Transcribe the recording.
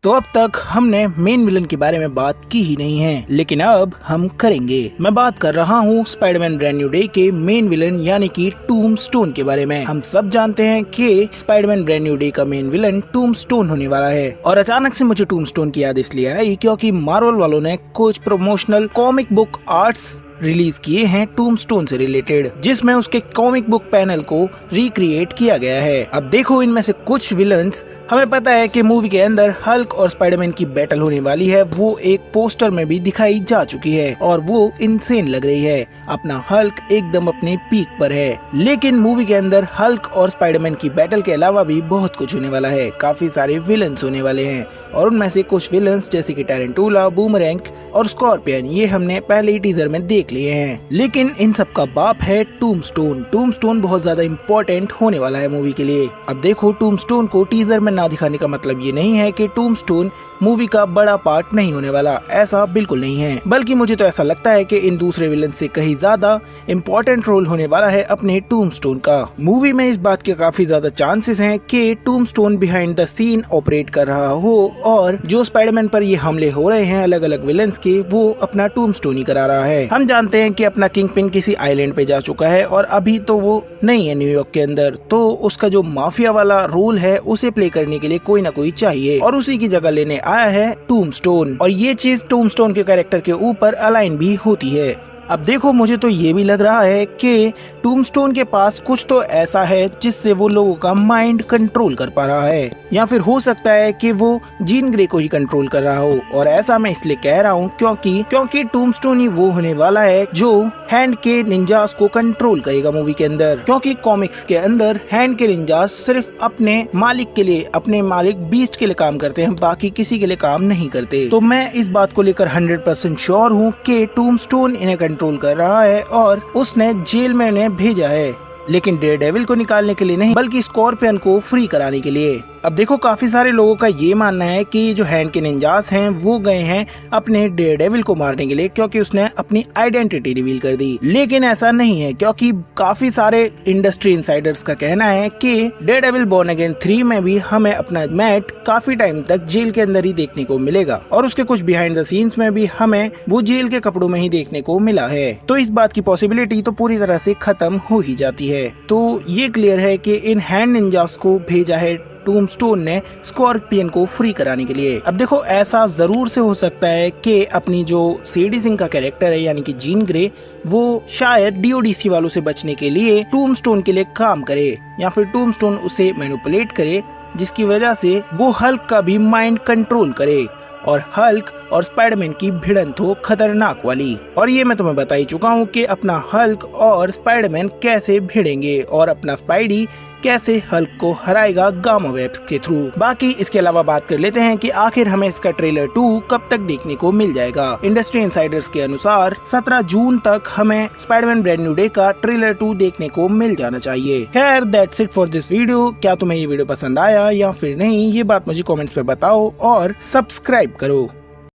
तो अब तक हमने मेन विलन के बारे में बात की ही नहीं है, लेकिन अब हम करेंगे। मैं बात कर रहा हूँ स्पाइडरमैन ब्रांड न्यू डे के मेन विलन यानी कि टूम्बस्टोन के बारे में। हम सब जानते हैं कि स्पाइडरमैन ब्रांड न्यू डे का मेन विलन टूम्बस्टोन होने वाला है। और अचानक से मुझे टूम्बस्टोन की याद इसलिए आई क्योंकि मार्वल वालों ने कुछ promotional comic book arts release किए हैं टूम्बस्टोन से रिलेटेड, जिसमें उसके कॉमिक बुक पैनल को रिक्रिएट किया गया है। अब देखो, इनमें से कुछ विलन्स हमें पता है कि मूवी के अंदर हल्क और स्पाइडरमैन की बैटल होने वाली है, वो एक पोस्टर में भी दिखाई जा चुकी है और वो इंसेन लग रही है। अपना हल्क एकदम अपने पीक पर है, लेकिन मूवी के अंदर हल्क और स्पाइडरमैन की बैटल के अलावा भी बहुत कुछ होने वाला है। काफी सारे विलन्स होने वाले हैं और उनमें से कुछ विलन्स जैसे कि टैरेंटुला, बूमरैंग और स्कॉर्पियन, ये हमने पहले ही टीजर में देख लिए हैं। लेकिन इन सब का बाप है टूम्बस्टोन। टूम्बस्टोन बहुत ज्यादा इम्पोर्टेंट होने वाला है मूवी के लिए। अब देखो, टूम्बस्टोन को टीजर में ना दिखाने का मतलब ये नहीं है कि टूम्बस्टोन मूवी का बड़ा पार्ट नहीं होने वाला, ऐसा बिल्कुल नहीं है। बल्कि मुझे तो ऐसा लगता है कि इन दूसरे विलन से कहीं ज्यादा इम्पोर्टेंट रोल होने वाला है अपने टूम्बस्टोन का। मूवी में इस बात के काफी ज्यादा चांसेस हैं कि टूम्बस्टोन बिहाइंड द सीन ऑपरेट कर रहा हो और जो स्पाइडरमैन पर ये हमले हो रहे हैं अलग अलग विलन्स के, वो अपना टूम्बस्टोन ही करा रहा है। हम जानते हैं कि अपना किंगपिन किसी आइलैंड पे जा चुका है और अभी तो वो नहीं है न्यूयॉर्क के अंदर, तो उसका जो माफिया वाला रोल है उसे प्ले करने के लिए कोई ना कोई चाहिए और उसी की जगह लेने आया है टूम्बस्टोन। और ये चीज टूम्बस्टोन के कैरेक्टर के ऊपर अलाइन भी होती है। अब देखो, मुझे तो ये भी लग रहा है कि टूम्बस्टोन के पास कुछ तो ऐसा है जिससे वो लोगों का माइंड कंट्रोल कर पा रहा है, या फिर हो सकता है कि वो जीन ग्रे को ही कंट्रोल कर रहा हो। और ऐसा मैं इसलिए कह रहा हूँ क्योंकि टूम्बस्टोन ही वो होने वाला है जो हैंड के निंजास को कंट्रोल करेगा मूवी के अंदर। क्योंकि कॉमिक्स के अंदर हैंड के निंजास सिर्फ अपने मालिक के लिए, अपने मालिक बीस्ट के लिए काम करते हैं, बाकी किसी के लिए काम नहीं करते। तो मैं इस बात को लेकर 100% श्योर हूँ कि टूम्बस्टोन इन्हें कंट्रोल कर रहा है और उसने जेल में इन्हें भेजा है, लेकिन डेयरडेविल को निकालने के लिए नहीं, बल्कि स्कॉर्पियन को फ्री कराने के लिए। अब देखो, काफी सारे लोगों का ये मानना है कि जो हैंड के निंजास हैं वो गए हैं अपने डेयरडेविल को मारने के लिए क्योंकि उसने अपनी आइडेंटिटी रिवील कर दी। लेकिन ऐसा नहीं है, क्योंकि काफी सारे इंडस्ट्री इनसाइडर्स का कहना है कि डेयरडेविल बॉर्न अगेन 3 में भी हमें अपना मैट काफी टाइम तक जेल के अंदर ही देखने को मिलेगा और उसके कुछ बिहाइंड द सीन्स में भी हमें वो जेल के कपड़ों में ही देखने को मिला है। तो इस बात की पॉसिबिलिटी तो पूरी तरह से खत्म हो ही जाती है। तो ये क्लियर है कि इन हैंड निंजास को भेजा है टूम्बस्टोन ने स्कॉर्पियन को फ्री कराने के लिए। अब देखो, ऐसा जरूर से हो सकता है कि अपनी जो सीडी सिंह का कैरेक्टर है यानी कि जीन ग्रे, वो शायद डीओडीसी वालों से बचने के लिए टूम्बस्टोन के लिए काम करे या फिर टूम्बस्टोन उसे मैनिपुलेट करे, जिसकी वजह से वो हल्क का भी माइंड कंट्रोल करे और हल्क और स्पाइडरमैन की भिड़ंत हो खतरनाक वाली। और ये मैं तुम्हें बता ही चुका हूँ कि अपना हल्क और स्पाइडरमैन कैसे भिड़ेंगे और अपना स्पाइडी कैसे हल्क को हराएगा गामा वेब्स के थ्रू। बाकी इसके अलावा बात कर लेते हैं कि आखिर हमें इसका ट्रेलर 2 कब तक देखने को मिल जाएगा। इंडस्ट्री इनसाइडर्स के अनुसार 17 जून तक हमें स्पाइडरमैन ब्रांड न्यू डे का ट्रेलर 2 देखने को मिल जाना चाहिए। खैर, that's it for this video. क्या तुम्हें ये वीडियो पसंद आया या फिर नहीं, ये बात मुझे कमेंट्स पे बताओ और सब्सक्राइब करो।